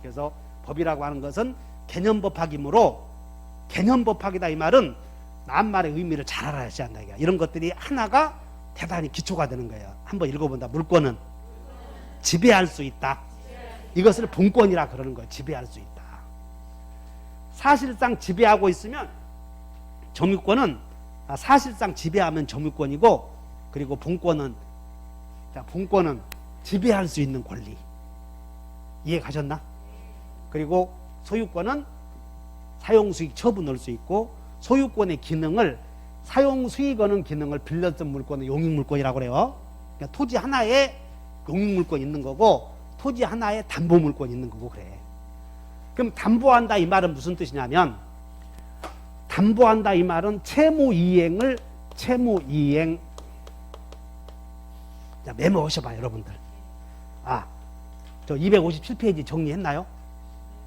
그래서 법이라고 하는 것은 개념법학이므로, 개념법학이다 이 말은 낱말의 의미를 잘 알아야 한다. 이런 것들이 하나가 대단히 기초가 되는 거예요. 한번 읽어본다. 물권은 지배할 수 있다. 이것을 본권이라 그러는 거예요. 지배할 수 있다. 사실상 지배하고 있으면 점유권은, 사실상 지배하면 점유권이고, 그리고 본권은, 본권은 지배할 수 있는 권리. 이해 가셨나? 그리고 소유권은 사용수익 처분할 수 있고, 소유권의 기능을, 사용수익 얻는 기능을 빌렸던 물권은 용익물권이라고 그래요. 그러니까 토지 하나에 용익물권이 있는 거고, 토지 하나에 담보물권이 있는 거고 그래. 그럼 담보한다 이 말은 무슨 뜻이냐면, 담보한다 이 말은 채무이행을, 채무이행, 자, 메모하셔봐요 여러분들. 저 257페이지 정리했나요?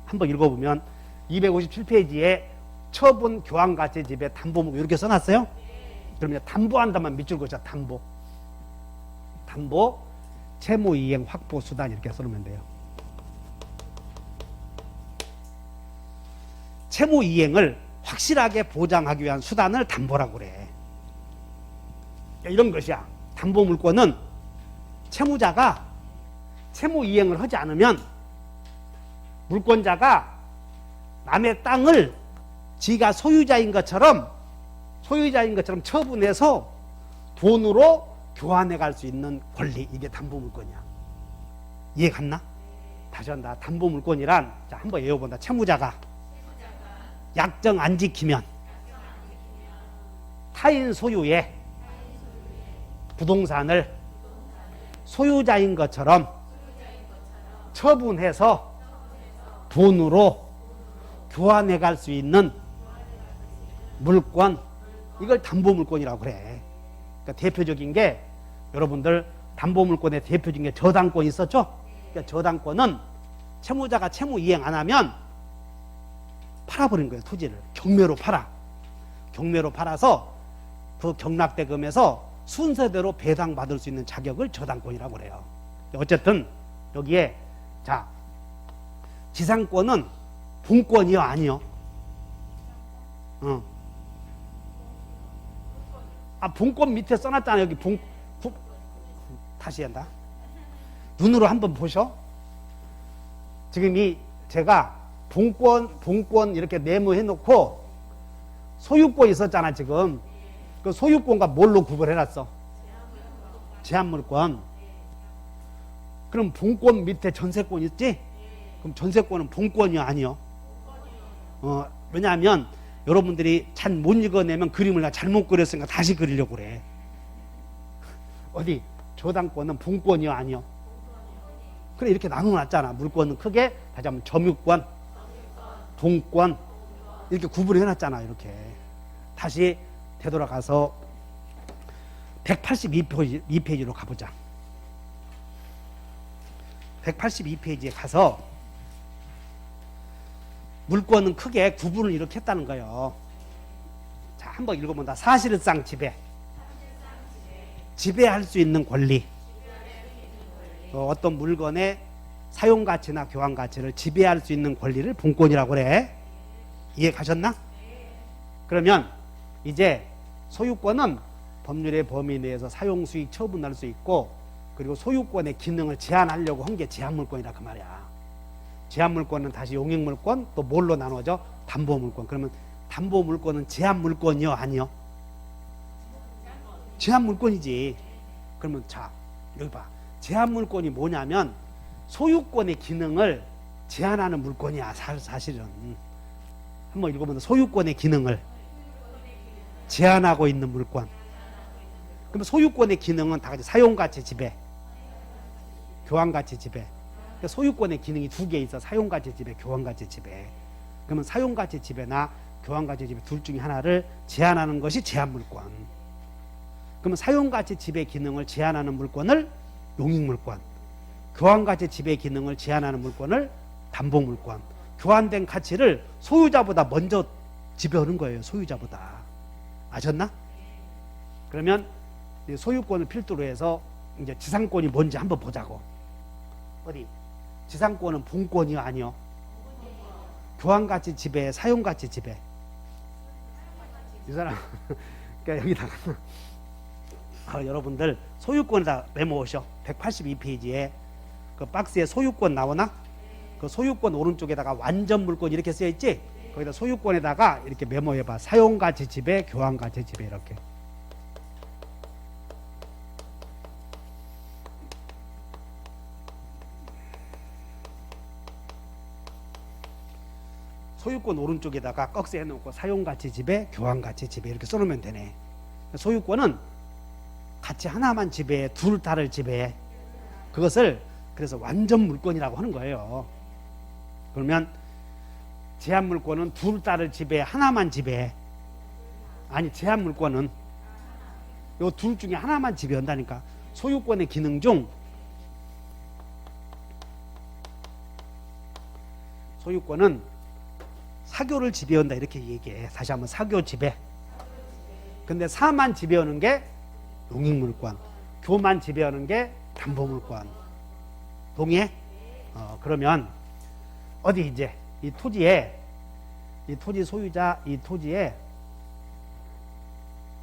한번 읽어보면 257페이지에 처분 교환가치집에 담보물권 이렇게 써놨어요? 그러면 담보한다만 밑줄 그자. 담보, 담보, 채무이행 확보 수단 이렇게 써놓으면 돼요. 채무이행을 확실하게 보장하기 위한 수단을 담보라고 그래. 이런 것이야. 담보물권은 채무자가 채무이행을 하지 않으면 물권자가 남의 땅을 지가 소유자인 것처럼 처분해서 돈으로 교환해 갈 수 있는 권리, 이게 담보물권이야. 이해 갔나? 다시 한다. 담보물권이란, 자, 한번 외워본다. 채무자가 약정 안 지키면 타인 소유의 부동산을 소유자인 것처럼 처분해서 돈으로 교환해 갈 수 있는 물권, 이걸 담보물권이라고 그래. 그러니까 대표적인 게, 여러분들 담보물권의 대표적인 게 저당권이 있었죠? 그러니까 저당권은 채무자가 채무 이행 안 하면 팔아버린 거예요. 토지를 경매로 팔아. 경매로 팔아서 그 경락대금에서 순서대로 배당받을 수 있는 자격을 저당권이라고 그래요. 어쨌든 여기에, 자, 지상권은 분권이요 아니요? 분권 밑에 써놨잖아요. 여기 다시 한다. 눈으로 한번 보셔. 지금 제가 본권 이렇게 메모해 놓고 소유권 있었잖아. 지금 그 소유권과 뭘로 구분해놨어? 제한물권. 그럼 본권 밑에 전세권 있지? 그럼 전세권은 본권이요 아니요? 왜냐하면 여러분들이 잘 못 읽어내면 그림을 나 잘못 그렸으니까 다시 그리려고 그래. 어디 저당권은 본권이요 아니요? 그래, 이렇게 나눠놨잖아. 물권은 크게 다시 한번 점유권, 본권 이렇게 구분해 놨잖아. 이렇게 다시 되돌아가서 182페이지로 가보자. 182페이지에 가서 물권은 크게 구분을 이렇게 했다는 거예요. 자, 한번 읽어본다. 사실상 지배, 지배할 수 있는 권리, 어떤 물건의 사용가치나 교환가치를 지배할 수 있는 권리를 본권이라고 그래. 이해 가셨나? 그러면 이제 소유권은 법률의 범위 내에서 사용수익 처분할 수 있고, 그리고 소유권의 기능을 제한하려고 한 게 제한물권이라 그 말이야. 제한물권은 다시 용익물권, 또 뭘로 나눠져? 담보물권. 그러면 담보물권은 제한물권이요 아니요? 제한물권이지. 그러면 자, 여기 봐. 제한물권이 뭐냐면 소유권의 기능을 제한하는 물권이야. 사실은. 한번 읽어보면 소유권의 기능을 제한하고 있는 물권. 그러면 소유권의 기능은 다 같이 사용가치 지배, 교환가치 지배. 그러니까 소유권의 기능이 두 개 있어. 사용가치 지배, 교환가치 지배. 그러면 사용가치 지배나 교환가치 지배 둘 중에 하나를 제한하는 것이 제한물권. 그러면 사용가치 지배 기능을 제한하는 물권을 용익물권, 교환가치 지배 기능을 제한하는 물권을 담보물권. 교환된 가치를 소유자보다 먼저 지배하는 거예요. 소유자보다. 아셨나? 그러면 소유권을 필두로 해서 이제 지상권이 뭔지 한번 보자고. 어디? 지상권은 본권이요 아니요? 교환가치 지배, 사용가치 지배. 이 사람 그러니까 여기다가 여러분들 소유권에다 메모오셔. 182페이지에 그 박스에 소유권 나오나? 그 소유권 오른쪽에다가 완전 물권 이렇게 쓰여있지? 거기다 소유권에다가 이렇게 메모해봐. 사용가치 지배, 교환가치 지배 이렇게. 소유권 오른쪽에다가 꺽쇠 해놓고 사용가치 지배, 교환가치 지배 이렇게 써놓으면 되네. 소유권은 가치 하나만 지배해, 둘 다를 지배해. 그것을 그래서 완전 물권이라고 하는 거예요. 그러면 제한 물권은 둘 다를 지배해, 하나만 지배해. 아니, 제한 물권은 요 둘 중에 하나만 지배한다니까. 소유권의 기능 중 소유권은 사교를 지배한다 이렇게 얘기해. 다시 한번 사교 지배. 근데 사만 지배하는 게 용익물권, 교만 지배하는 게 담보물권. 동의해? 그러면 어디 이제 이 토지에 이 토지 소유자 이 토지에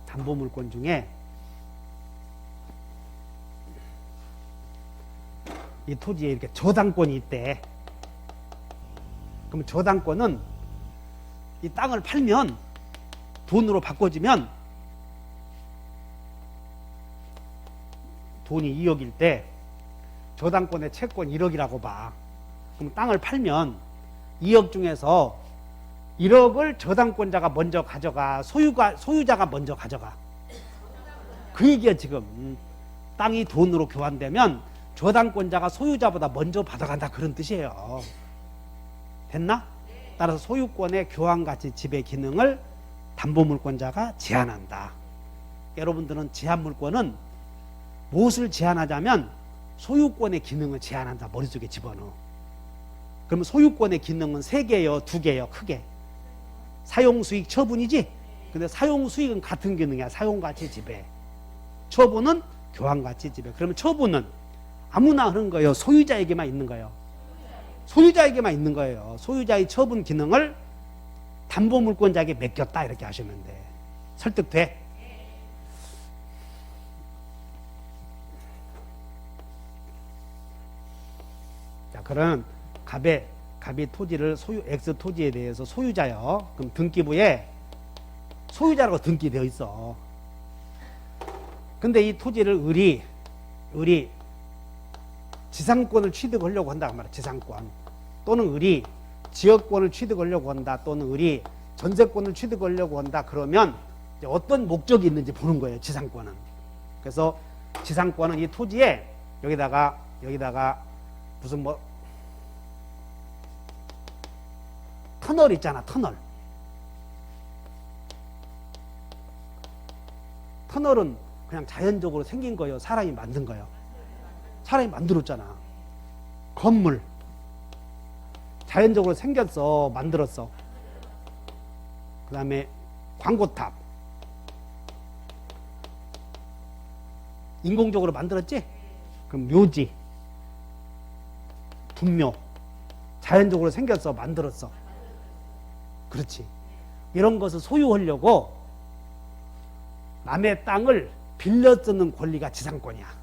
담보물권 중에 이 토지에 이렇게 저당권이 있대. 그럼 저당권은 이 땅을 팔면 돈으로 바꿔주면 돈이 2억일 때 저당권의 채권 1억이라고 봐. 그럼 땅을 팔면 2억 중에서 1억을 저당권자가 먼저 가져가, 소유자가 먼저 가져가. 그 얘기야 지금. 땅이 돈으로 교환되면 저당권자가 소유자보다 먼저 받아간다 그런 뜻이에요. 됐나? 따라서 소유권의 교환가치 지배 기능을 담보물권자가 제한한다. 여러분들은 제한물권은 무엇을 제한하자면 소유권의 기능을 제한한다. 머릿속에 집어넣어. 그러면 소유권의 기능은 3개요, 2개요, 크게. 사용수익 처분이지? 근데 사용수익은 같은 기능이야. 사용가치 지배. 처분은 교환가치 지배. 그러면 처분은 아무나 하는 거예요. 소유자에게만 있는 거예요. 소유자에게만 있는 거예요. 소유자의 처분 기능을 담보물권자에게 맡겼다 이렇게 하시면 돼. 설득돼? 자, 그럼 갑이 토지를 X 토지에 대해서 소유자요. 그럼 등기부에 소유자라고 등기되어 있어. 근데 이 토지를 을이 지상권을 취득하려고 한다 그 말이야. 지상권 또는 을이 지역권을 취득하려고 한다 또는 을이 전세권을 취득하려고 한다. 그러면 이제 어떤 목적이 있는지 보는 거예요. 지상권은. 그래서 지상권은 이 토지에 여기다가 무슨 뭐 터널 있잖아. 터널은 그냥 자연적으로 생긴 거예요. 사람이 만든 거예요. 사람이 만들었잖아. 건물 자연적으로 생겼어, 만들었어. 그 다음에 광고탑 인공적으로 만들었지? 그럼 묘지, 분묘 자연적으로 생겼어, 만들었어. 그렇지. 이런 것을 소유하려고 남의 땅을 빌려 쓰는 권리가 지상권이야.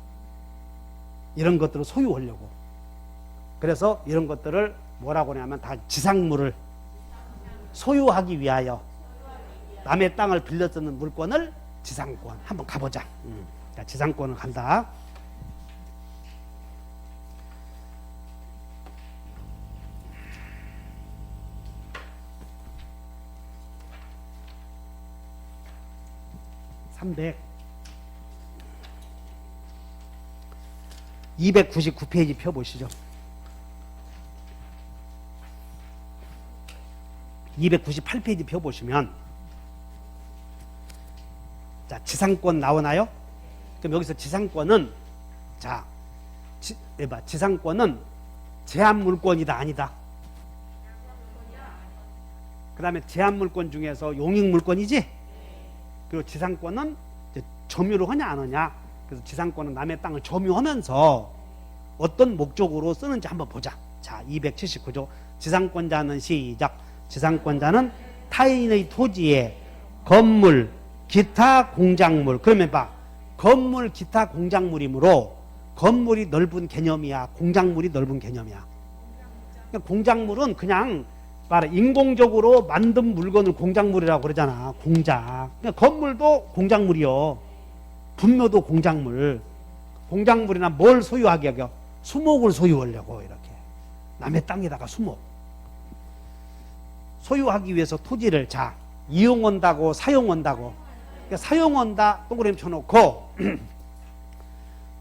이런 것들을 소유하려고. 그래서 이런 것들을 뭐라고 하냐면 다 지상물을 소유하기 위하여 남의 땅을 빌려 쓰는 물권을 지상권. 한번 가보자. 자, 지상권을 간다. (300) 299페이지 펴보시죠. 298페이지 펴보시면 자, 지상권 나오나요? 그럼 여기서 지상권은 자, 지상권은 제한물권이다 아니다? 그 다음에 제한물권 중에서 용익물권이지? 그리고 지상권은 이제 점유를 하냐 안 하냐? 그래서 지상권은 남의 땅을 점유하면서 어떤 목적으로 쓰는지 한번 보자. 자, 279조 지상권자는 시작. 지상권자는 타인의 토지에 건물, 기타 공작물. 그러면 봐. 건물, 기타 공작물이므로 건물이 넓은 개념이야, 공작물이 넓은 개념이야. 그러니까 공작물은 그냥 말해 인공적으로 만든 물건을 공작물이라고 그러잖아. 공작. 그러니까 건물도 공작물이요. 분묘도 공작물. 공작물이나 뭘 소유하게 하게? 수목을 소유하려고 이렇게. 남의 땅에다가 수목. 소유하기 위해서 토지를 자 이용한다고 사용한다고. 그러니까 사용한다 동그라미 쳐놓고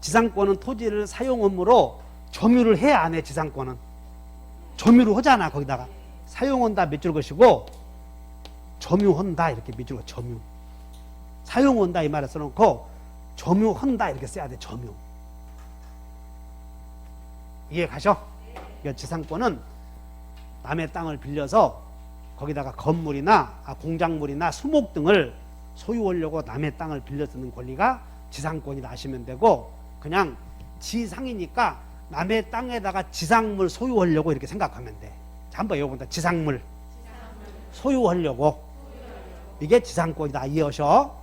지상권은 토지를 사용함으로 점유를 해야 안 해. 지상권은 점유를 하잖아. 거기다가 사용한다 밑줄 것이고 점유한다 이렇게 밑줄 거. 점유 사용한다 이 말을 써놓고 점유한다 이렇게 써야 돼. 점유. 이해 가셔? 그러니까 지상권은 남의 땅을 빌려서 거기다가 건물이나 공작물이나 수목 등을 소유하려고 남의 땅을 빌려 쓰는 권리가 지상권이라 하시면 되고, 그냥 지상이니까 남의 땅에다가 지상물 소유하려고 이렇게 생각하면 돼. 자, 한번 여러분들 지상물 소유하려고 이게 지상권이다. 이해하셔?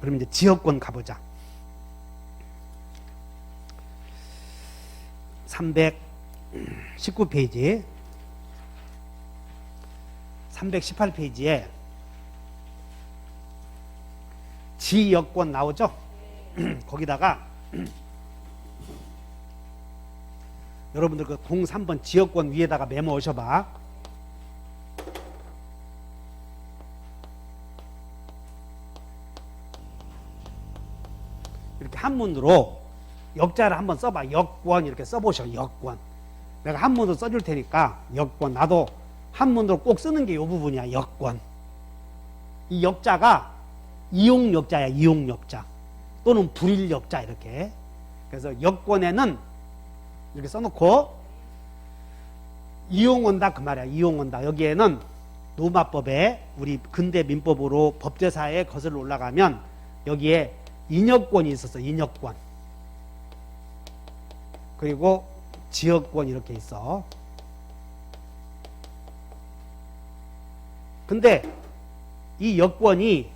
그럼 이제 지역권 가보자. 319페이지 318페이지에 지역권 나오죠? 거기다가 여러분들 그 03번 지역권 위에다가 메모 오셔봐. 이렇게 한문으로 역자를 한번 써봐. 역권 이렇게 써보셔. 역권. 내가 한문으로 써줄 테니까 역권. 나도 한문으로 꼭 쓰는 게 이 부분이야. 역권. 이 역자가 이용역자야. 이용역자 또는 불일역자 이렇게. 그래서 역권에는 이렇게 써놓고 이용한다 그 말이야. 이용한다. 여기에는 노마법에 우리 근대 민법으로 법제사에 거슬러 올라가면 여기에 인역권이 있었어. 인역권. 그리고 지역권 이렇게 있어. 근데 이 역권이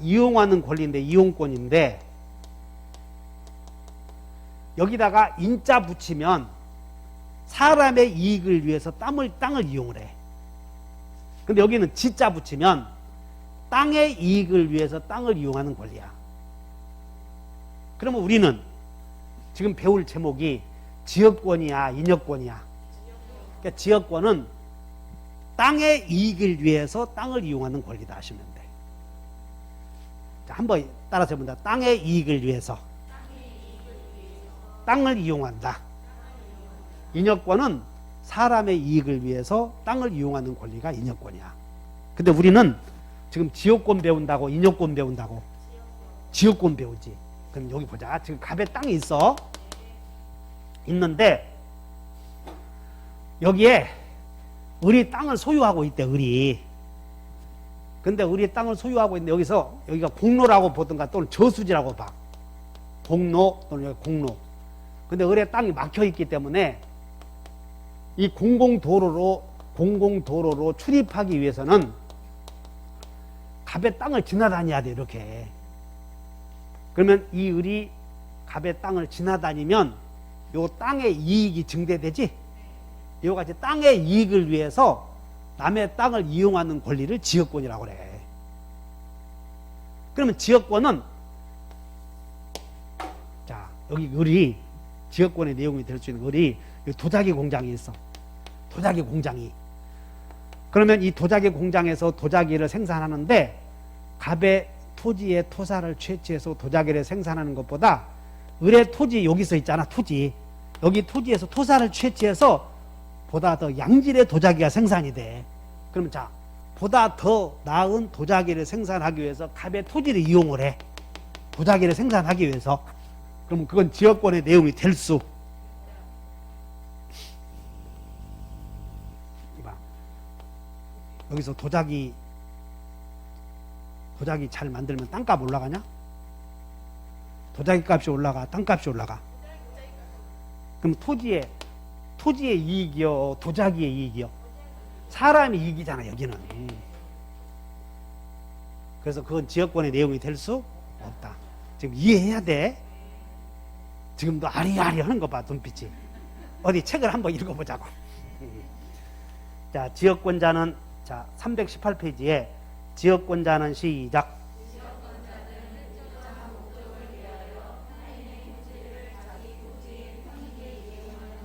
이용하는 권리인데 이용권인데 여기다가 인자 붙이면 사람의 이익을 위해서 땅을 이용을 해. 근데 여기는 지자 붙이면 땅의 이익을 위해서 땅을 이용하는 권리야. 그러면 우리는 지금 배울 제목이 지역권이야, 인역권이야? 그러니까 지역권은 땅의 이익을 위해서 땅을 이용하는 권리다 하시면 돼. 자, 한번 따라서 해본다. 땅의 이익을 위해서 땅을 이용한다. 인역권은 사람의 이익을 위해서 땅을 이용하는 권리가 인역권이야. 근데 우리는 지금 지역권 배운다고 인역권 배운다고? 지역권 배우지. 그럼 여기 보자. 지금 갑에 땅이 있어. 있는데 여기에 을이 땅을 소유하고 있대. 을이. 근데 을이 땅을 소유하고 있는데 여기가 공로라고 보든가 또는 저수지라고 봐. 공로 또는 여기 공로. 근데 을의 땅이 막혀 있기 때문에 이 공공도로로 출입하기 위해서는 갑의 땅을 지나다녀야 돼. 이렇게. 그러면 이 을이 갑의 땅을 지나다니면 요 땅의 이익이 증대되지? 이와 같이 땅의 이익을 위해서 남의 땅을 이용하는 권리를 지역권이라고 그래. 그러면 지역권은 자, 여기 을이 지역권의 내용이 될 수 있는 을이 도자기 공장이 있어. 도자기 공장이. 그러면 이 도자기 공장에서 도자기를 생산하는데 갑의 토지에 토사를 채취해서 도자기를 생산하는 것보다 을의 토지 여기서 있잖아. 토지. 여기 토지에서 토사를 채취해서 보다 더 양질의 도자기가 생산이 돼. 그러면 자, 보다 더 나은 도자기를 생산하기 위해서 갑의 토지를 이용을 해. 도자기를 생산하기 위해서. 그러면 그건 지역권의 내용이 될 수. 이봐. 여기서 도자기 잘 만들면 땅값 올라가냐? 도자기 값이 올라가, 땅값이 올라가. 그럼 토지의 이익이요, 도자기의 이익이요? 사람이 이익이잖아 여기는. 그래서 그건 지역권의 내용이 될 수 없다. 지금 이해해야 돼. 지금도 아리아리 하는 거 봐, 눈빛이. 어디 책을 한번 읽어보자고. 자, 지역권자는, 자, 318페이지에 지역권자는 시작.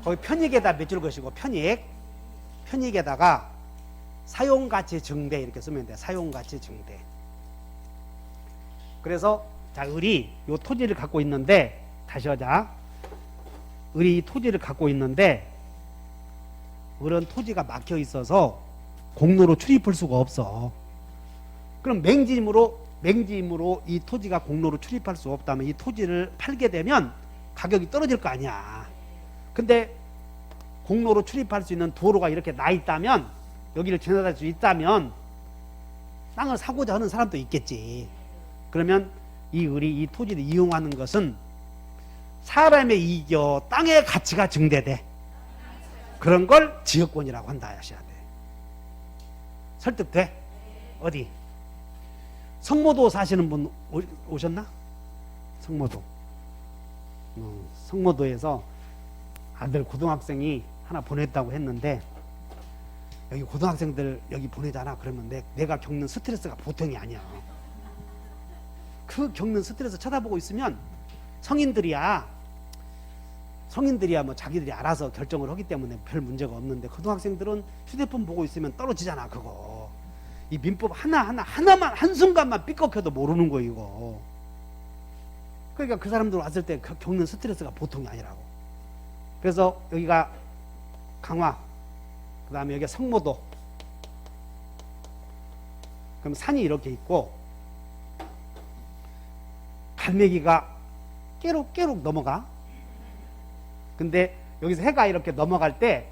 거기 편익에다 몇 줄 것이고, 편익에다가 사용가치 증대 이렇게 쓰면 돼. 사용가치 증대. 그래서 자, 을이 요 토지를 갖고 있는데, 다시 하자. 을이 토지를 갖고 있는데, 을은 토지가 막혀 있어서 공로로 출입할 수가 없어. 그럼 맹지임으로 이 토지가 공로로 출입할 수 없다면 이 토지를 팔게 되면 가격이 떨어질 거 아니야. 근데 공로로 출입할 수 있는 도로가 이렇게 나 있다면, 여기를 지나갈 수 있다면 땅을 사고자 하는 사람도 있겠지. 그러면 이 을이 이 토지를 이용하는 것은 사람의 이익이요 땅의 가치가 증대돼. 그런 걸 지역권이라고 한다 하셔야 돼. 설득돼? 어디? 성모도 사시는 분 오셨나? 성모도. 성모도에서 아들 고등학생이 하나 보냈다고 했는데, 여기 고등학생들 여기 보내잖아. 그러면 내가 겪는 스트레스가 보통이 아니야. 그 겪는 스트레스 쳐다보고 있으면 성인들이야 뭐 자기들이 알아서 결정을 하기 때문에 별 문제가 없는데, 고등학생들은 휴대폰 보고 있으면 떨어지잖아. 그거 이 민법 하나만 한순간만 삐걱해도 모르는 거 이거. 그러니까 그 사람들 왔을 때 겪는 스트레스가 보통이 아니라고. 그래서 여기가 강화, 그 다음에 여기가 성모도. 그럼 산이 이렇게 있고 갈매기가 깨룩깨룩 넘어가. 근데 여기서 해가 이렇게 넘어갈 때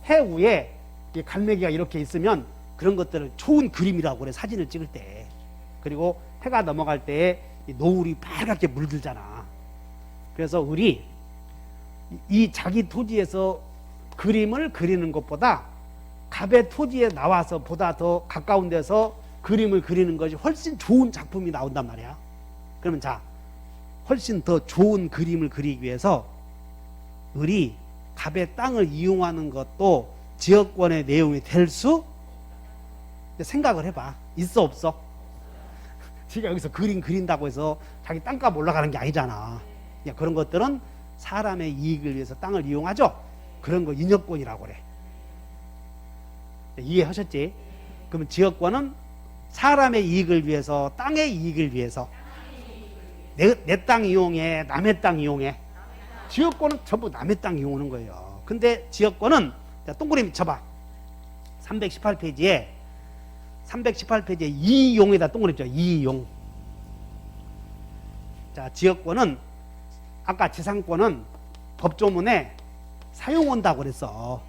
해 위에 갈매기가 이렇게 있으면 그런 것들을 좋은 그림이라고 그래, 사진을 찍을 때. 그리고 해가 넘어갈 때 노을이 빨갛게 물들잖아. 그래서 을이 이 자기 토지에서 그림을 그리는 것보다 갑의 토지에 나와서 보다 더 가까운 데서 그림을 그리는 것이 훨씬 좋은 작품이 나온단 말이야. 그러면 자, 훨씬 더 좋은 그림을 그리기 위해서 을이 갑의 땅을 이용하는 것도 지역권의 내용이 될 수, 생각을 해봐. 있어 없어? 지가 여기서 그림 그린다고 해서 자기 땅값 올라가는 게 아니잖아. 그런 것들은 사람의 이익을 위해서 땅을 이용하죠. 그런 거 인여권이라고 그래. 이해하셨지? 그러면 지역권은 사람의 이익을 위해서, 땅의 이익을 위해서. 내 땅 이용해, 남의 땅 이용해. 지역권은 전부 남의 땅 이용하는 거예요. 근데 지역권은, 자, 동그라미 쳐봐. 318페이지에 이용에다 동그라미 쳐. 이용. 자, 지역권은 아까 지상권은 법조문에 사용한다고 그랬어.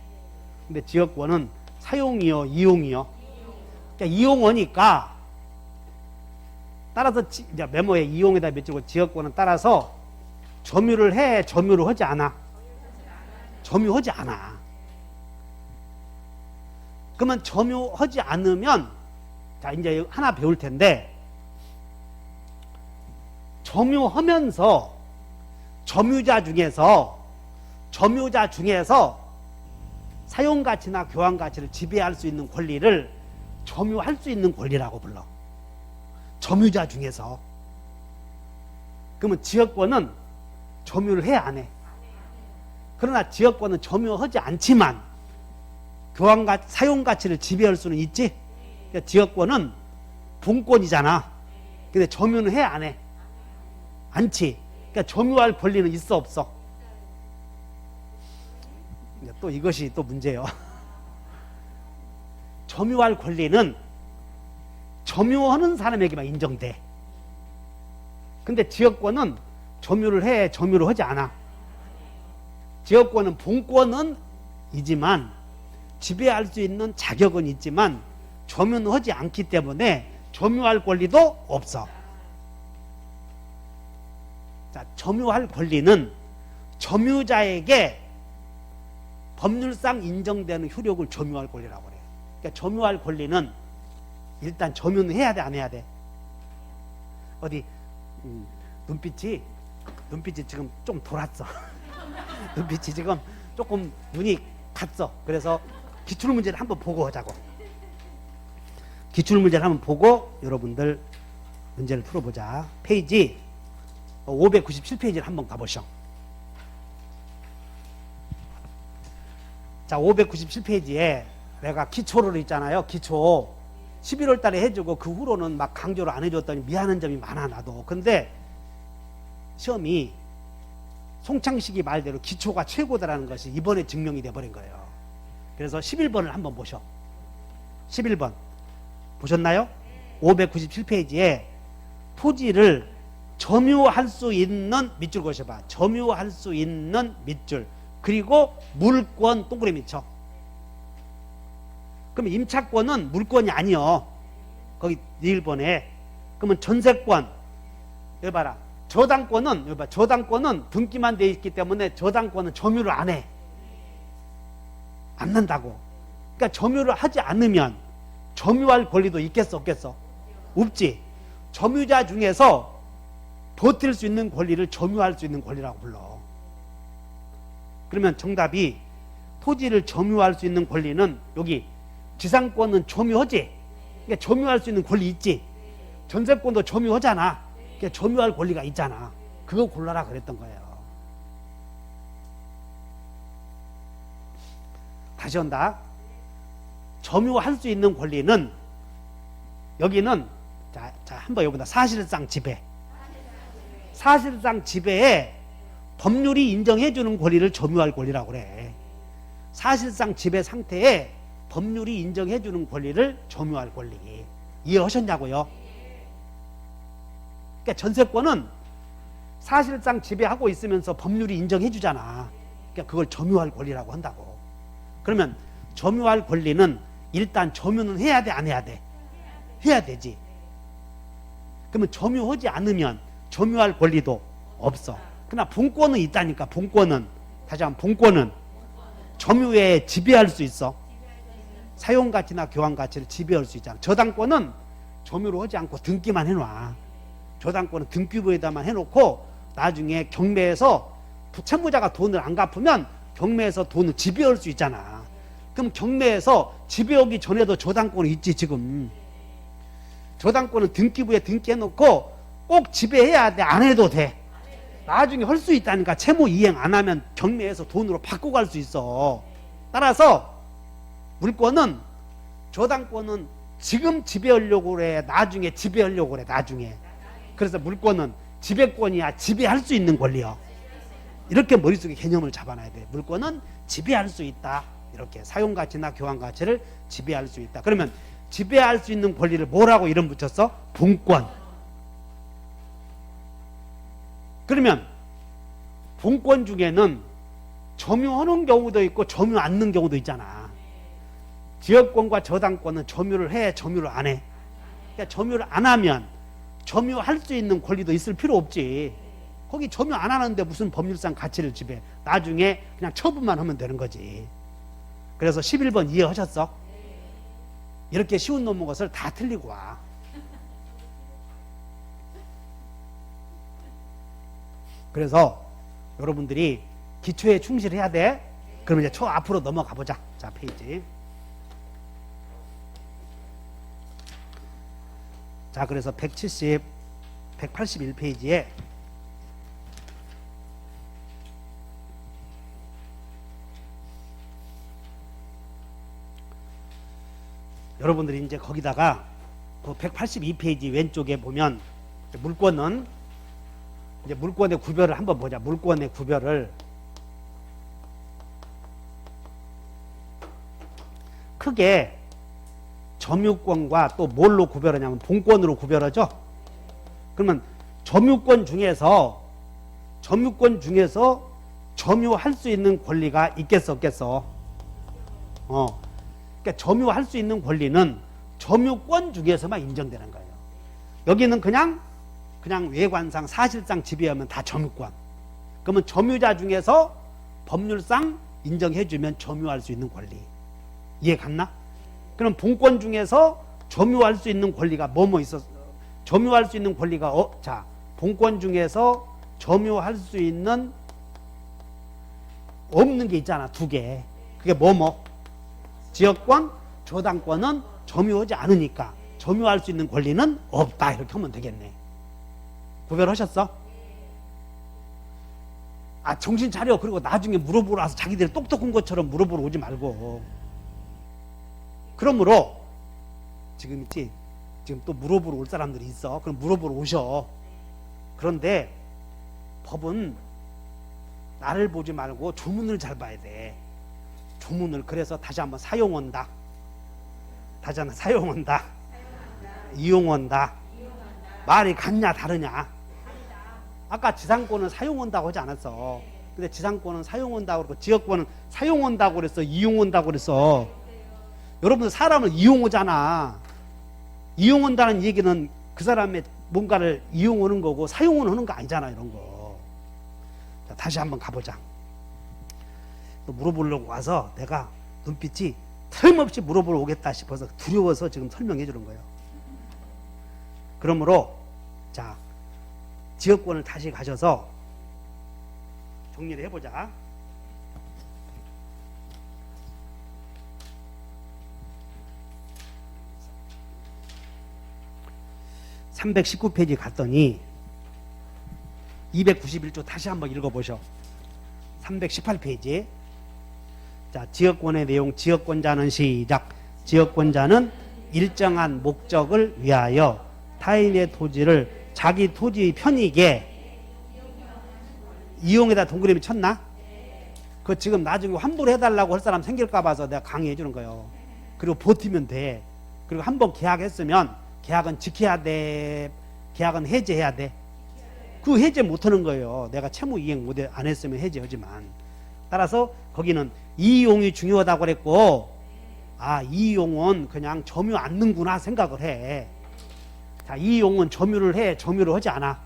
근데 지역권은 사용이요, 이용이요. 그러니까 이용어니까 따라서 이제 메모에 이용에다 맺히고, 지역권은 따라서 점유를 해, 점유를 하지 않아? 점유하지 않아. 그러면 점유하지 않으면, 자, 이제 하나 배울 텐데, 점유하면서 점유자 중에서 사용가치나 교환가치를 지배할 수 있는 권리를 점유할 수 있는 권리라고 불러. 점유자 중에서. 그러면 지역권은 점유를 해, 안 해? 그러나 지역권은 점유하지 않지만 사용가치를 지배할 수는 있지. 그러니까 지역권은 분권이잖아. 근데 점유는 해, 안 해? 않지. 그러니까 점유할 권리는 있어 없어? 또 이것이 또 문제예요. 점유할 권리는 점유하는 사람에게만 인정돼. 근데 지역권은 점유를 해, 점유를 하지 않아. 지역권은 분권은 이지만, 지배할 수 있는 자격은 있지만 점유는 하지 않기 때문에 점유할 권리도 없어. 자, 점유할 권리는 점유자에게 법률상 인정되는 효력을 점유할 권리라고 그래. 그러니까 점유할 권리는 일단 점유는 해야 돼, 안 해야 돼? 어디 눈빛이 지금 좀 돌았어. 눈빛이 지금 조금 눈이 갔어. 그래서 기출문제를 한번 보고 하자고. 기출문제를 한번 보고 여러분들 문제를 풀어보자. 페이지 597페이지를 한번 가보시오. 자, 597페이지에 내가 기초를 있잖아요. 기초 11월 달에 해주고 그 후로는 막 강조를 안 해줬더니 미안한 점이 많아 나도. 근데 시험이 송창식이 말대로 기초가 최고다라는 것이 이번에 증명이 돼버린 거예요. 그래서 11번을 한번 보셔. 11번 보셨나요? 597페이지에 토지를 점유할 수 있는 밑줄 그어봐. 점유할 수 있는 밑줄. 그리고 물권 동그라미 쳐. 그러면 임차권은 물권이 아니요. 거기 1번에. 그러면 전세권. 여기 봐라. 저당권은 여기 봐. 저당권은 등기만 돼 있기 때문에 저당권은 점유를 안 해. 안 난다고. 그러니까 점유를 하지 않으면 점유할 권리도 있겠어, 없겠어? 없지. 점유자 중에서 버틸 수 있는 권리를 점유할 수 있는 권리라고 불러. 그러면 정답이 토지를 점유할 수 있는 권리는 여기 지상권은 점유하지. 그러니까 점유할 수 있는 권리 있지. 전세권도 점유하잖아. 그러니까 점유할 권리가 있잖아. 그거 골라라 그랬던 거예요. 다시 한다. 점유할 수 있는 권리는 여기는 자 한번 여기다 사실상 지배. 사실상 지배에 법률이 인정해 주는 권리를 점유할 권리라고 그래. 사실상 지배 상태에 법률이 인정해 주는 권리를 점유할 권리. 이해하셨냐고요? 그러니까 전세권은 사실상 지배하고 있으면서 법률이 인정해 주잖아. 그러니까 그걸 점유할 권리라고 한다고. 그러면 점유할 권리는 일단 점유는 해야 돼, 안 해야 돼? 해야 되지. 그러면 점유하지 않으면 점유할 권리도 없어. 그러나 분권은 있다니까. 분권은 다시 한번 분권은 점유에 지배할 수 있어. 사용가치나 교환가치를 지배할 수 있잖아. 저당권은 점유를 하지 않고 등기만 해놔. 저당권은 등기부에다만 해놓고 나중에 경매에서 채무자가 돈을 안 갚으면 경매에서 돈을 지배할 수 있잖아. 그럼 경매에서 지배하기 전에도 저당권이 있지 지금. 저당권은 등기부에 등기해놓고 꼭 지배해야 돼, 안 해도 돼? 나중에 할 수 있다니까. 채무 이행 안 하면 경매에서 돈으로 바꿔 갈 수 있어. 따라서 물권은 저당권은 지금 지배하려고 그래, 나중에 지배하려고 그래, 나중에. 그래서 물권은 지배권이야, 지배할 수 있는 권리요. 이렇게 머릿속에 개념을 잡아놔야 돼. 물권은 지배할 수 있다. 이렇게 사용가치나 교환가치를 지배할 수 있다. 그러면 지배할 수 있는 권리를 뭐라고 이름 붙였어? 분권. 그러면 분권 중에는 점유하는 경우도 있고 점유 않는 경우도 있잖아. 지역권과 저당권은 점유를 해, 점유를 안 해? 그러니까 점유를 안 하면 점유할 수 있는 권리도 있을 필요 없지. 거기 점유 안 하는데 무슨 법률상 가치를 지배. 나중에 그냥 처분만 하면 되는 거지. 그래서 11번 이해하셨어? 이렇게 쉬운 놈의 것을 다 틀리고 와. 그래서 여러분들이 기초에 충실해야 돼. 그럼 이제 앞으로 넘어가 보자. 자, 페이지. 자, 그래서 181페이지에 여러분들이 이제 거기다가 그 182페이지 왼쪽에 보면 물권은 이제 물권의 구별을 한번 보자. 물권의 구별을 크게 점유권과 또 뭘로 구별하냐면 본권으로 구별하죠. 그러면 점유권 중에서 점유할 수 있는 권리가 있겠어, 없겠어? 그러니까 점유할 수 있는 권리는 점유권 중에서만 인정되는 거예요. 여기는 그냥 외관상 사실상 지배하면 다 점유권. 그러면 점유자 중에서 법률상 인정해주면 점유할 수 있는 권리. 이해 갔나? 그럼 본권 중에서 점유할 수 있는 권리가 뭐뭐 있었어? 점유할 수 있는 권리가 자, 본권 중에서 점유할 수 있는 없는 게 있잖아. 두 개. 그게 뭐뭐? 지역권, 저당권은 점유하지 않으니까 점유할 수 있는 권리는 없다. 이렇게 하면 되겠네. 구별하셨어? 아, 정신 차려. 그리고 나중에 물어보러 와서 자기들이 똑똑한 것처럼 물어보러 오지 말고. 그러므로 지금 있지? 지금 또 물어보러 올 사람들이 있어. 그럼 물어보러 오셔. 그런데 법은 나를 보지 말고 조문을 잘 봐야 돼. 조문을. 그래서 다시 한번 사용한다. 다시 한번 사용한다. 이용한다. 말이 같냐 다르냐? 아까 지상권은 사용한다고 하지 않았어. 근데 지상권은 사용한다고 그러고 지역권은 사용한다고 그랬어, 이용한다고 그랬어. 여러분들 사람을 이용하잖아. 이용한다는 얘기는 그 사람의 뭔가를 이용하는 거고 사용하는 거 아니잖아. 이런 거. 자, 다시 한번 가보자. 또 물어보려고 와서 내가 눈빛이 틀림없이 물어보러 오겠다 싶어서 두려워서 지금 설명해 주는 거예요. 그러므로 자, 지역권을 다시 가셔서 정리를 해보자. (319페이지) 갔더니 291조 다시 한번 읽어보셔. 318페이지. 자, 지역권의 내용. 지역권자는 시작. 지역권자는 일정한 목적을 위하여 타인의 토지를 자기 토지의 편익에 이용에다 동그라미 쳤나? 그 지금 나중에 환불해달라고 할 사람 생길까 봐서 내가 강의해 주는 거예요. 그리고 버티면 돼. 그리고 한번 계약했으면 계약은 지켜야 돼. 계약은 해제해야 돼. 그 해제 못하는 거예요. 내가 채무 이행 안 했으면 해제하지만. 따라서 거기는 이용이 중요하다고 그랬고, 아, 이용은 그냥 점유 않는구나 생각을 해. 자, 이용은 점유를 해. 점유를 하지 않아.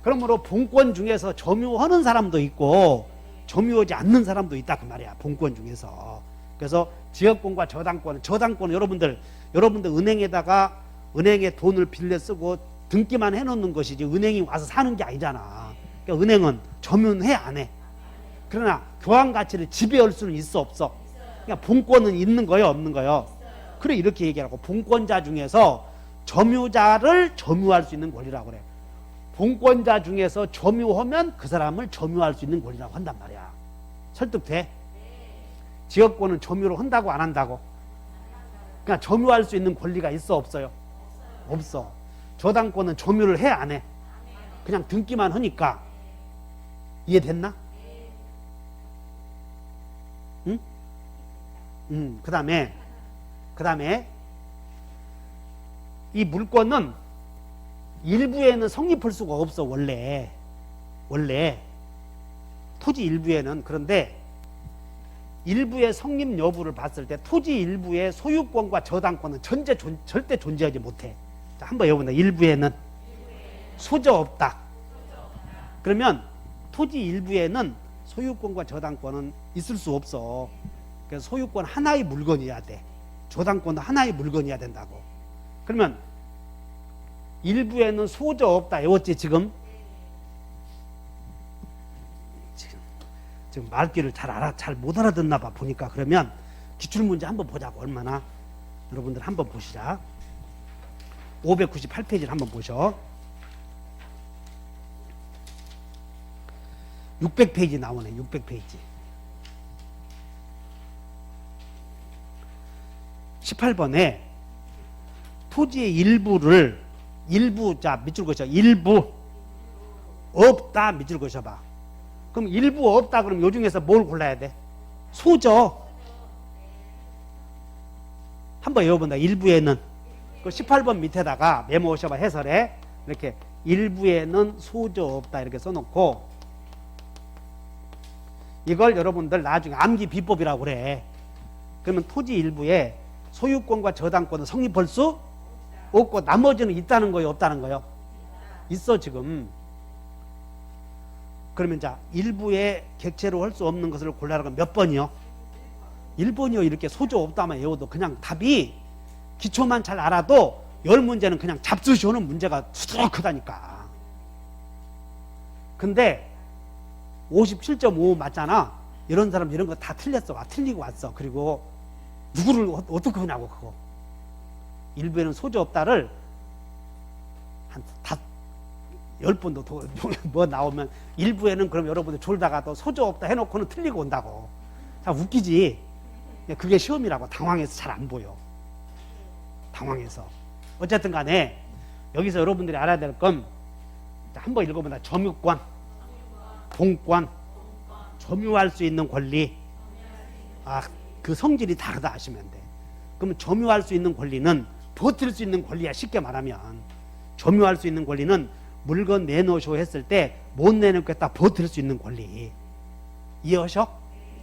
그러므로 본권 중에서 점유하는 사람도 있고 점유하지 않는 사람도 있다 그 말이야. 본권 중에서. 그래서 지역권과 저당권은 여러분들 은행에다가 은행에 돈을 빌려 쓰고 등기만 해놓는 것이지 은행이 와서 사는 게 아니잖아. 그러니까 은행은 점유는 해 안 해? 그러나 교환 가치를 지배할 수는 있어 없어? 그러니까 본권은 있는 거요 없는 거요? 그래, 이렇게 얘기하고 본권자 중에서 점유자를 점유할 수 있는 권리라고 그래. 본권자 중에서 점유하면 그 사람을 점유할 수 있는 권리라고 한단 말이야. 설득돼? 지역권은 점유를 한다고 안 한다고? 그러니까 점유할 수 있는 권리가 있어 없어요? 없어. 저당권은 점유를 해 안 해? 그냥 등기만 하니까. 이해됐나? 응? 그 다음에 이 물권은 일부에는 성립할 수가 없어. 원래 토지 일부에는. 그런데 일부의 성립 여부를 봤을 때 토지 일부의 소유권과 저당권은 절대 존재하지 못해. 자, 한번 여러분들 일부에는 소저 없다. 그러면 토지 일부에는 소유권과 저당권은 있을 수 없어. 그래서 소유권 하나의 물건이어야 돼. 저당권도 하나의 물건이어야 된다고. 그러면 일부에는 소저 없다. 외웠지 지금? 지금 말귀를 잘 못 알아듣나 봐 보니까. 그러면 기출문제 한번 보자고. 얼마나 여러분들 한번 보시자. 598페이지를 한번 보셔. 600페이지 나오네. 600페이지 18번에 토지의 자 밑줄 그셔. 일부 없다 밑줄 그셔봐. 그럼 일부 없다 그러면 요 중에서 뭘 골라야 돼? 소죠. 한번 외워본다. 일부에는 그 18번 밑에다가 메모하셔봐. 해설에 이렇게 일부에는 소죠 없다 이렇게 써놓고, 이걸 여러분들 나중에 암기 비법이라고 그래. 그러면 토지 일부에 소유권과 저당권은 성립할 수 없고 나머지는 있다는 거예요 없다는 거예요? 있어 지금. 그러면 자, 일부에 객체로 할 수 없는 것을 골라라고 몇 번이요? 1번이요 이렇게 소조 없다만 외워도 그냥 답이 기초만 잘 알아도 10문제는 그냥 잡수시 오는 문제가 수두룩하다니까. 근데 57.5 맞잖아. 이런 사람 이런 거 다 틀렸어. 틀리고 왔어. 그리고 누구를 어떻게 하냐고 그거. 1부에는 소조 없다를 한 10번도 뭐 나오면 1부에는 그럼 여러분들 졸다가도 소조 없다 해놓고는 틀리고 온다고. 참 웃기지. 그게 시험이라고. 당황해서 잘 안 보여. 당황해서. 어쨌든 간에 여기서 여러분들이 알아야 될 건 한번 읽어보자. 점유권, 본권, 점유할 수 있는 권리. 그 성질이 다르다 하시면 돼. 그러면 점유할 수 있는 권리는 버틸 수 있는 권리야. 쉽게 말하면 점유할 수 있는 권리는 물건 내놓으시오 했을 때 못 내놓겠다 버틸 수 있는 권리. 이해하셔?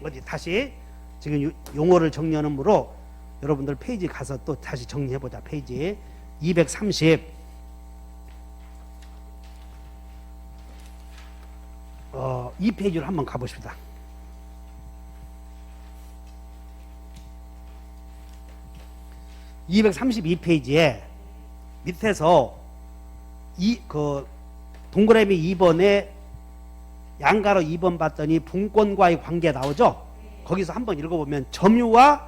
어디 다시 지금 용어를 정리하는 무로 여러분들 페이지 가서 또 다시 정리해보자. 페이지 230. 이 페이지로 한번 가보십시다. (232페이지에) 밑에서 동그라미 2번에 양가로 2번 봤더니 분권과의 관계 나오죠. 거기서 한번 읽어보면 점유와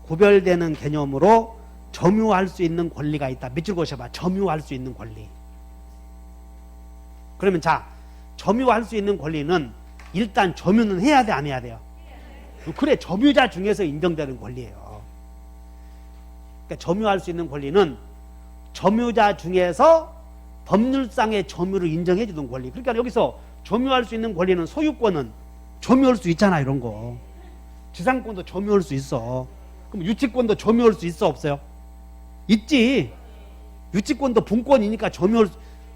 구별되는 개념으로 점유할 수 있는 권리가 있다. 밑줄 그으셔봐. 점유할 수 있는 권리. 그러면 자, 점유할 수 있는 권리는 일단 점유는 해야 돼, 안 해야 돼요? 그래, 점유자 중에서 인정되는 권리예요. 그러니까 점유할 수 있는 권리는 점유자 중에서 법률상의 점유를 인정해 주는 권리. 그러니까 여기서 점유할 수 있는 권리는 소유권은 점유할 수 있잖아. 이런 거. 지상권도 점유할 수 있어. 그럼 유치권도 점유할 수 있어, 없어요? 있지. 유치권도 본권이니까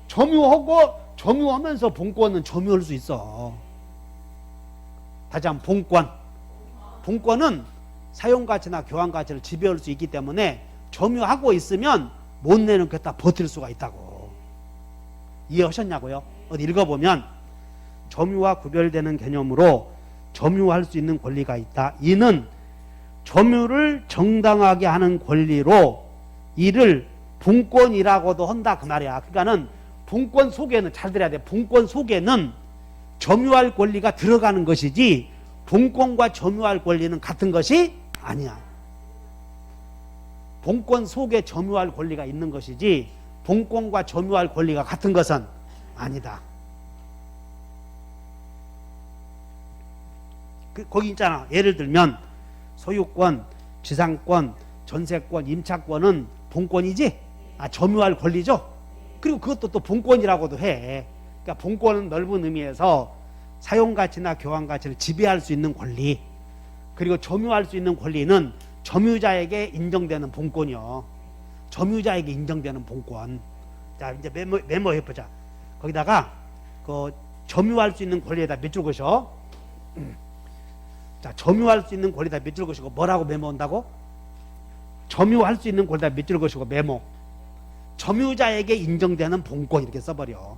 점유하고 점유하면서 본권은 점유할 수 있어. 다시 한번 본권은 사용가치나 교환가치를 지배할 수 있기 때문에 점유하고 있으면 못 내놓겠다 버틸 수가 있다고. 이해하셨냐고요? 어디 읽어보면 점유와 구별되는 개념으로 점유할 수 있는 권리가 있다. 이는 점유를 정당하게 하는 권리로 이를 분권이라고도 한다 그 말이야. 그러니까는 분권 속에는 잘 들어야 돼. 분권 속에는 점유할 권리가 들어가는 것이지 분권과 점유할 권리는 같은 것이 아니야. 본권 속에 점유할 권리가 있는 것이지 본권과 점유할 권리가 같은 것은 아니다. 거기 있잖아. 예를 들면 소유권, 지상권, 전세권, 임차권은 본권이지? 점유할 권리죠? 그리고 그것도 또 본권이라고도 해. 그러니까 본권은 넓은 의미에서 사용가치나 교환가치를 지배할 수 있는 권리, 그리고 점유할 수 있는 권리는 점유자에게 인정되는 본권이요. 점유자에게 인정되는 본권. 자, 이제 메모해보자. 거기다가 점유할 수 있는 권리에다 몇 줄 것이요? 자, 점유할 수 있는 권리에다 몇 줄 것이고 뭐라고 메모한다고? 점유할 수 있는 권리에다 몇 줄 것이고 메모. 점유자에게 인정되는 본권 이렇게 써버려.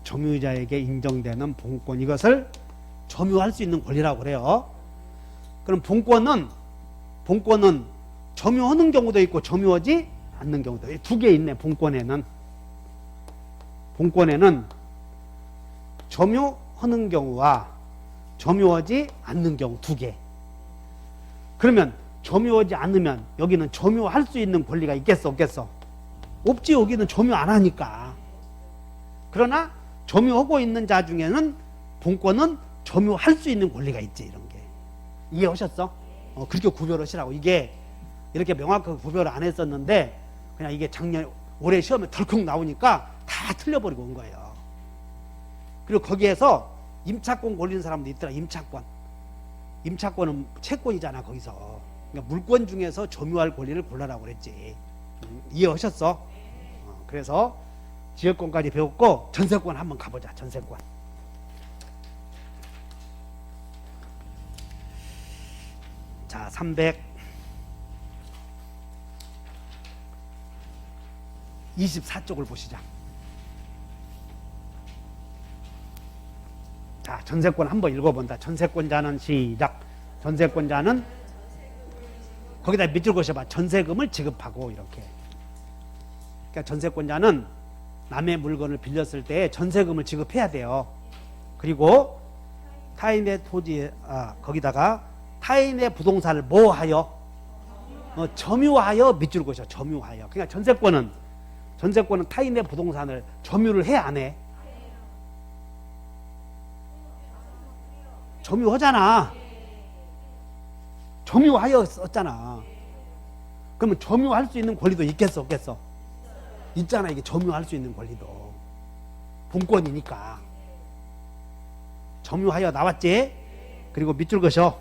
점유자에게 인정되는 본권, 이것을 점유할 수 있는 권리라고 그래요. 그럼 본권은 점유하는 경우도 있고 점유하지 않는 경우도 두 개 있네. 본권에는 점유하는 경우와 점유하지 않는 경우 두 개. 그러면 점유하지 않으면 여기는 점유할 수 있는 권리가 있겠어 없겠어? 없지. 여기는 점유 안 하니까. 그러나 점유하고 있는 자 중에는 본권은 점유할 수 있는 권리가 있지. 이런 게 이해하셨어? 그렇게 구별하시라고. 이게 이렇게 명확하게 구별을 안 했었는데 그냥 이게 올해 시험에 덜컥 나오니까 다 틀려버리고 온 거예요. 그리고 거기에서 임차권 걸리는 사람도 있더라. 임차권은 채권이잖아. 거기서 그러니까 물권 중에서 점유할 권리를 골라라고 그랬지. 이해하셨어? 그래서 지역권까지 배웠고 전세권 한번 가보자. 전세권. 자, 300 24쪽을 보시자. 자, 전세권 한번 읽어본다. 전세권자는 시작. 전세권자는 거기다 밑줄 그으셔봐. 전세금을 지급하고 이렇게. 그러니까 전세권자는 남의 물건을 빌렸을 때 전세금을 지급해야 돼요. 그리고 타인의 토지, 거기다가 타인의 부동산을 뭐하여? 점유하여 밑줄 그으셔. 점유하여. 그러니까 전세권은 타인의 부동산을 점유를 해, 안 해? 점유하잖아. 점유하여 썼잖아. 그러면 점유할 수 있는 권리도 있겠어, 없겠어? 있잖아. 이게 점유할 수 있는 권리도. 본권이니까. 점유하여 나왔지? 그리고 밑줄 그으셔.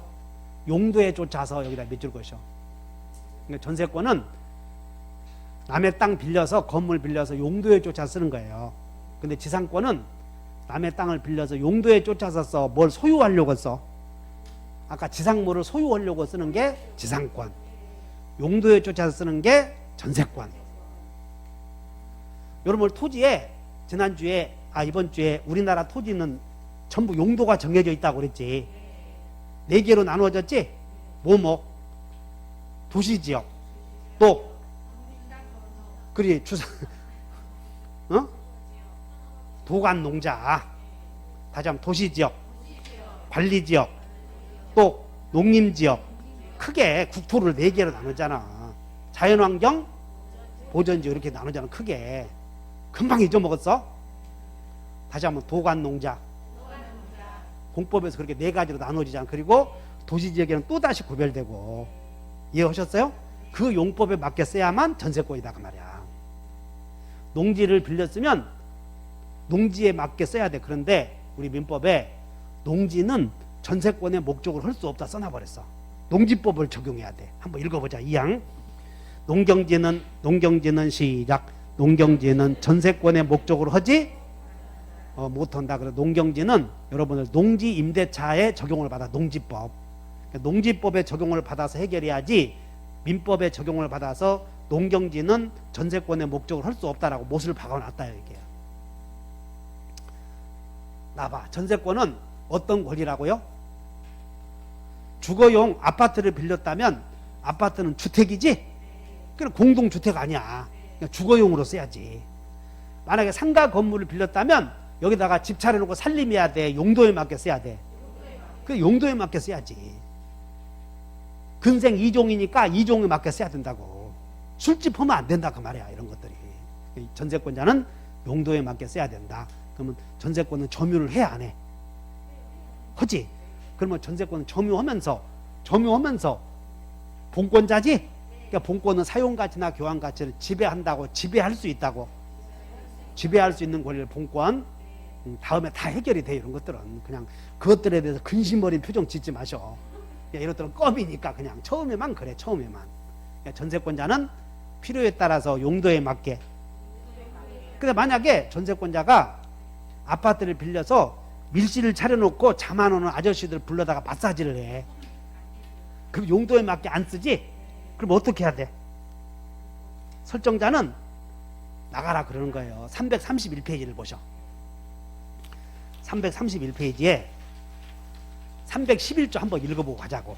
용도에 쫓아서 여기다 밑줄 그으셔. 그러니까 전세권은 남의 땅 빌려서, 건물 빌려서 용도에 쫓아 쓰는 거예요. 근데 지상권은 남의 땅을 빌려서 용도에 쫓아서 써. 뭘 소유하려고 써? 아까 지상물을 소유하려고 쓰는 게 지상권, 용도에 쫓아서 쓰는 게 전세권. 여러분, 토지에 지난주에 이번 주에 우리나라 토지는 전부 용도가 정해져 있다고 그랬지. 4개로 나누어졌지. 도시지역, 또 그리 주상 도간농자, 다시 한번 도시지역, 관리지역, 또 농림지역. 크게 국토를 4개로 나누잖아. 자연환경, 보전지역 이렇게 나누잖아. 크게. 금방 잊어먹었어? 다시 한번 도간농자. 공법에서 그렇게 4가지로 나누어지잖아. 그리고 도시지역에는 또다시 구별되고. 이해하셨어요? 그 용법에 맞게 써야만 전세권이다 그 말이야. 농지를 빌렸으면 농지에 맞게 써야 돼. 그런데 우리 민법에 농지는 전세권의 목적으로 할 수 없다 써놔버렸어. 농지법을 적용해야 돼. 한번 읽어보자. 2항. 농경지는 시작. 농경지는 전세권의 목적으로 하지 못한다. 그래서 농경지는 여러분들 농지 임대차에 적용을 받아. 농지법. 그러니까 농지법에 적용을 받아서 해결해야지 민법에 적용을 받아서 농경지는 전세권의 목적으로 할 수 없다라고 못을 박아놨다 이게. 나봐. 전세권은 어떤 권리라고요? 주거용 아파트를 빌렸다면 아파트는 주택이지? 그럼 공동주택 아니야. 그냥 주거용으로 써야지. 만약에 상가 건물을 빌렸다면 여기다가 집 차려놓고 살림해야 돼. 용도에 맞게 써야 돼. 그 용도에 맞게 써야지. 근생 2종이니까 2종에 맞게 써야 된다고. 술집 하면 안 된다 그 말이야. 이런 것들이. 전세권자는 용도에 맞게 써야 된다. 그러면 전세권은 점유를 해, 안 해? 하지? 그러면 전세권은 점유하면서 본권자지? 그러니까 본권은 사용가치나 교환가치를 지배한다고. 지배할 수 있다고. 지배할 수 있는 권리를 본권. 다음에 다 해결이 돼. 이런 것들은 그냥 그것들에 대해서 근심 어린 표정 짓지 마셔. 이런 것들은 껌이니까 그냥 처음에만 그래. 처음에만. 그러니까 전세권자는 필요에 따라서 용도에 맞게. 근데 만약에 전세권자가 아파트를 빌려서 밀실을 차려놓고 잠 안 오는 아저씨들 불러다가 마사지를 해. 그럼 용도에 맞게 안 쓰지? 그럼 어떻게 해야 돼? 설정자는 나가라 그러는 거예요. 331페이지를 보셔. 331페이지에 311조 한번 읽어보고 가자고.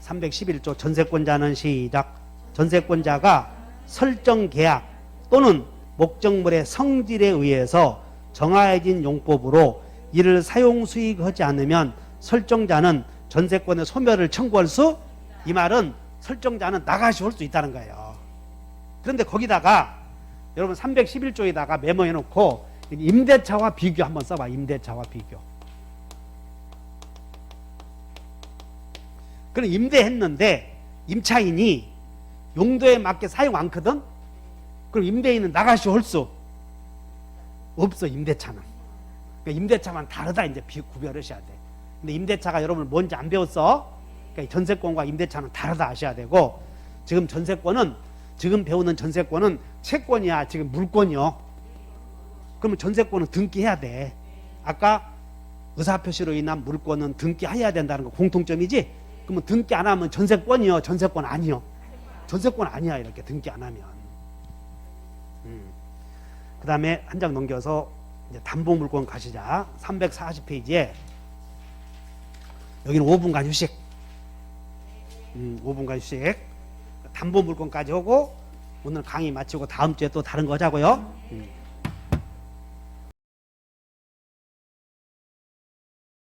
311조 전세권자는 시작. 전세권자가 설정 계약 또는 목적물의 성질에 의해서 정하여진 용법으로 이를 사용 수익하지 않으면 설정자는 전세권의 소멸을 청구할 수. 이 말은 설정자는 나가시 할 수 있다는 거예요. 그런데 거기다가 여러분 311조에다가 메모해 놓고 임대차와 비교 한번 써봐. 임대차와 비교. 그럼 임대했는데 임차인이 용도에 맞게 사용 않거든? 그럼 임대인은 나가시 할 수 없어. 임대차는. 그러니까 임대차만 다르다 이제 구별하셔야 돼. 근데 임대차가 여러분 뭔지 안 배웠어? 그러니까 전세권과 임대차는 다르다 아셔야 되고, 지금 전세권은, 지금 배우는 전세권은 채권이야. 지금 물권이요. 그러면 전세권은 등기해야 돼. 아까 의사표시로 인한 물권은 등기해야 된다는 거 공통점이지? 그러면 등기 안 하면 전세권이요? 전세권 아니요? 전세권 아니야. 이렇게 등기 안 하면. 그 다음에 한 장 넘겨서 이제 담보물건 가시자. 340페이지에 여기는 5분간 휴식. 5분간 휴식. 담보물건까지 하고 오늘 강의 마치고 다음 주에 또 다른 거 하자고요.